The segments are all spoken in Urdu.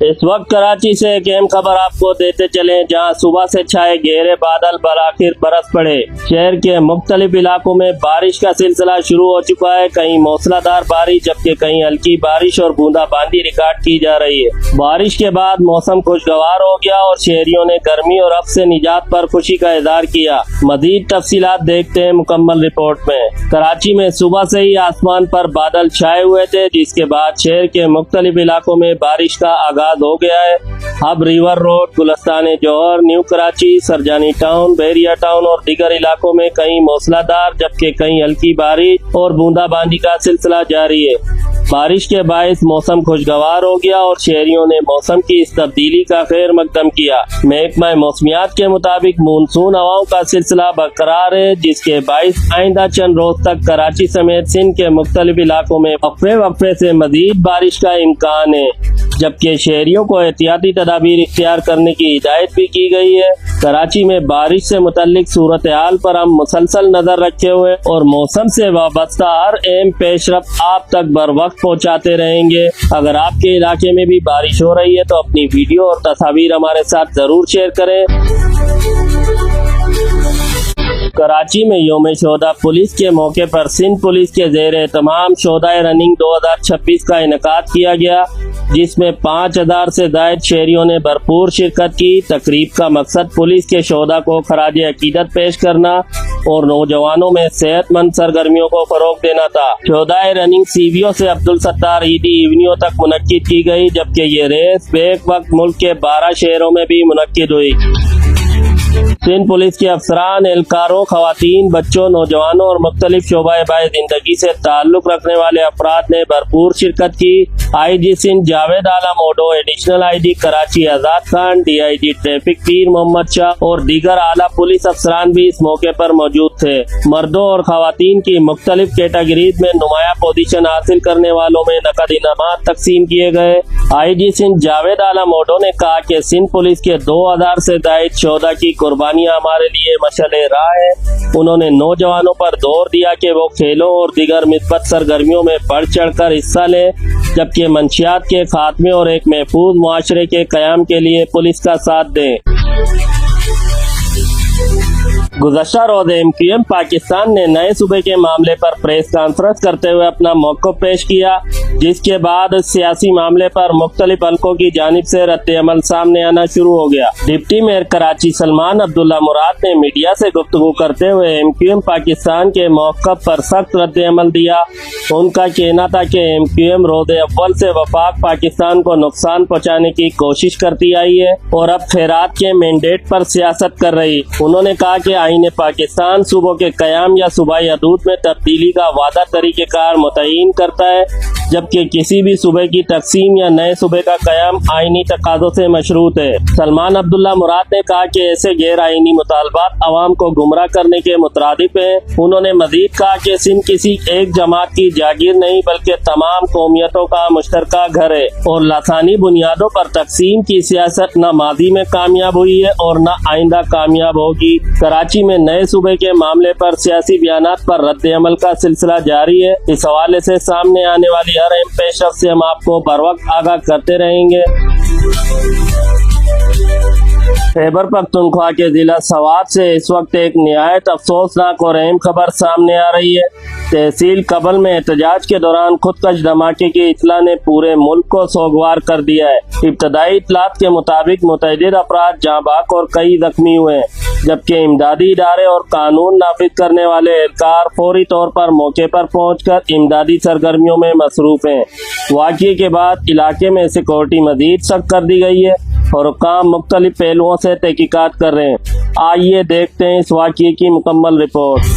اس وقت کراچی سے ایک اہم خبر آپ کو دیتے چلیں، جہاں صبح سے چھائے گہرے بادل بالآخر برس پڑے۔ شہر کے مختلف علاقوں میں بارش کا سلسلہ شروع ہو چکا ہے، کہیں موسلا دھار بارش جبکہ کہیں ہلکی بارش اور بوندا باندی ریکارڈ کی جا رہی ہے۔ بارش کے بعد موسم خوشگوار ہو گیا اور شہریوں نے گرمی اور اب سے نجات پر خوشی کا اظہار کیا۔ مزید تفصیلات دیکھتے ہیں مکمل رپورٹ میں۔ کراچی میں صبح سے ہی آسمان پر بادل چھائے ہوئے تھے، جس کے بعد شہر کے مختلف علاقوں میں بارش کا آغاز ہو گیا ہے۔ اب ریور روڈ، گلستان جوہر، نیو کراچی، سرجانی ٹاؤن، بحریہ ٹاؤن اور دیگر علاقوں میں کہیں موسلا دھار جبکہ کہیں ہلکی بارش اور بوندا باندی کا سلسلہ جاری ہے۔ بارش کے باعث موسم خوشگوار ہو گیا اور شہریوں نے موسم کی اس تبدیلی کا خیر مقدم کیا۔ محکمہ موسمیات کے مطابق مونسون ہواؤں کا سلسلہ برقرار ہے، جس کے باعث آئندہ چند روز تک کراچی سمیت سندھ کے مختلف علاقوں میں وقفے سے مزید بارش کا امکان ہے، جبکہ شہریوں کو احتیاطی تدابیر اختیار کرنے کی ہدایت بھی کی گئی ہے۔ کراچی میں بارش سے متعلق صورتحال پر ہم مسلسل نظر رکھے ہوئے اور موسم سے وابستہ ہر اہم پیش رفت آپ تک بر وقت پہنچاتے رہیں گے۔ اگر آپ کے علاقے میں بھی بارش ہو رہی ہے تو اپنی ویڈیو اور تصاویر ہمارے ساتھ ضرور شیئر کریں۔ کراچی میں یوم شہداء پولیس کے موقع پر سندھ پولیس کے زیر اہتمام شہداء رننگ 2026 کا انعقاد کیا گیا، جس میں 5000 سے زائد شہریوں نے بھرپور شرکت کی۔ تقریب کا مقصد پولیس کے شہداء کو خراج عقیدت پیش کرنا اور نوجوانوں میں صحت مند سرگرمیوں کو فروغ دینا تھا۔ شہداء رننگ CVO سے عبدالستار عیدی ایونیو تک منعقد کی گئی، جبکہ یہ ریس بیک وقت ملک کے 12 شہروں میں بھی منعقد ہوئی۔ سندھ پولیس کے افسران، اہلکاروں، خواتین، بچوں، نوجوانوں اور مختلف شعبۂ زندگی سے تعلق رکھنے والے افراد نے بھرپور شرکت کی۔ IG سندھ جاوید عالم اوڈو، ایڈیشنل IG کراچی آزاد خان، DIG ٹریفک پیر محمد شاہ اور دیگر اعلیٰ پولیس افسران بھی اس موقع پر موجود تھے۔ مردوں اور خواتین کی مختلف کیٹیگریز میں نمایاں پوزیشن حاصل کرنے والوں میں نقد انعامات تقسیم کیے گئے۔ IG سندھ جاوید عالم اوڈو نے کہا کہ سندھ پولیس کے 2000 سے زائد شہداء کی قربانیاں ہمارے لیے مشعل راہ ہے۔ انہوں نے نوجوانوں پر زور دیا کہ وہ کھیلوں اور دیگر مثبت سرگرمیوں میں بڑھ چڑھ کر حصہ لیں، جبکہ منشیات کے خاتمے اور ایک محفوظ معاشرے کے قیام کے لیے پولیس کا ساتھ دیں۔ گزشتہ روز MQM پاکستان نے نئے صوبے کے معاملے پر پریس کانفرنس کرتے ہوئے اپنا موقف پیش کیا، جس کے بعد سیاسی معاملے پر مختلف حلقوں کی جانب سے رد عمل سامنے آنا شروع ہو گیا۔ ڈپٹی میئر کراچی سلمان عبداللہ مراد نے میڈیا سے گفتگو کرتے ہوئے MQM پاکستان کے موقف پر سخت رد عمل دیا۔ ان کا کہنا تھا کہ MQM روز اول سے وفاق پاکستان کو نقصان پہنچانے کی کوشش کرتی آئی ہے اور اب خیرات کے مینڈیٹ پر سیاست کر رہی۔ انہوں نے کہا کہ آئین پاکستان صوبوں کے قیام یا صوبائی حدود میں تبدیلی کا وعدہ طریقہ کار متعین کرتا ہے، جبکہ کسی بھی صوبے کی تقسیم یا نئے صوبے کا قیام آئینی تقاضوں سے مشروط ہے۔ سلمان عبداللہ مراد نے کہا کہ ایسے غیر آئینی مطالبات عوام کو گمراہ کرنے کے مترادف ہیں۔ انہوں نے مزید کہا کہ سندھ کسی ایک جماعت کی جاگیر نہیں بلکہ تمام قومیتوں کا مشترکہ گھر ہے اور لسانی بنیادوں پر تقسیم کی سیاست نہ ماضی میں کامیاب ہوئی ہے اور نہ آئندہ کامیاب ہوگی۔ کراچی میں نئے صوبے کے معاملے پر سیاسی بیانات پر رد عمل کا سلسلہ جاری ہے۔ اس حوالے سے سامنے آنے والی ہر اہم پیش رفت سے ہم آپ کو بر وقت آگاہ کرتے رہیں گے۔ خیبر پختونخوا کے ضلع سوات سے اس وقت ایک نہایت افسوسناک اور اہم خبر سامنے آ رہی ہے۔ تحصیل کبل میں احتجاج کے دوران خودکش دھماکے کی اطلاع نے پورے ملک کو سوگوار کر دیا ہے۔ ابتدائی اطلاعات کے مطابق متعدد افراد جاں بحق اور کئی زخمی ہوئے ہیں، جبکہ امدادی ادارے اور قانون نافذ کرنے والے اہلکار فوری طور پر موقع پر پہنچ کر امدادی سرگرمیوں میں مصروف ہیں۔ واقعے کے بعد علاقے میں سیکورٹی مزید سخت کر دی گئی ہے اور حکام مختلف پہلوؤں سے تحقیقات کر رہے ہیں۔ آئیے دیکھتے ہیں اس واقعے کی مکمل رپورٹ۔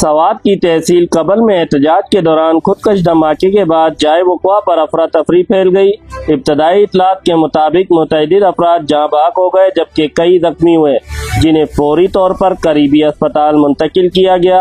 سوات کی تحصیل کبل میں احتجاج کے دوران خودکش دھماکے کے بعد جائے وقوع پر افراتفری پھیل گئی۔ ابتدائی اطلاعات کے مطابق متعدد افراد جاں بحق ہو گئے، جبکہ کئی زخمی ہوئے، جنہیں فوری طور پر قریبی اسپتال منتقل کیا گیا۔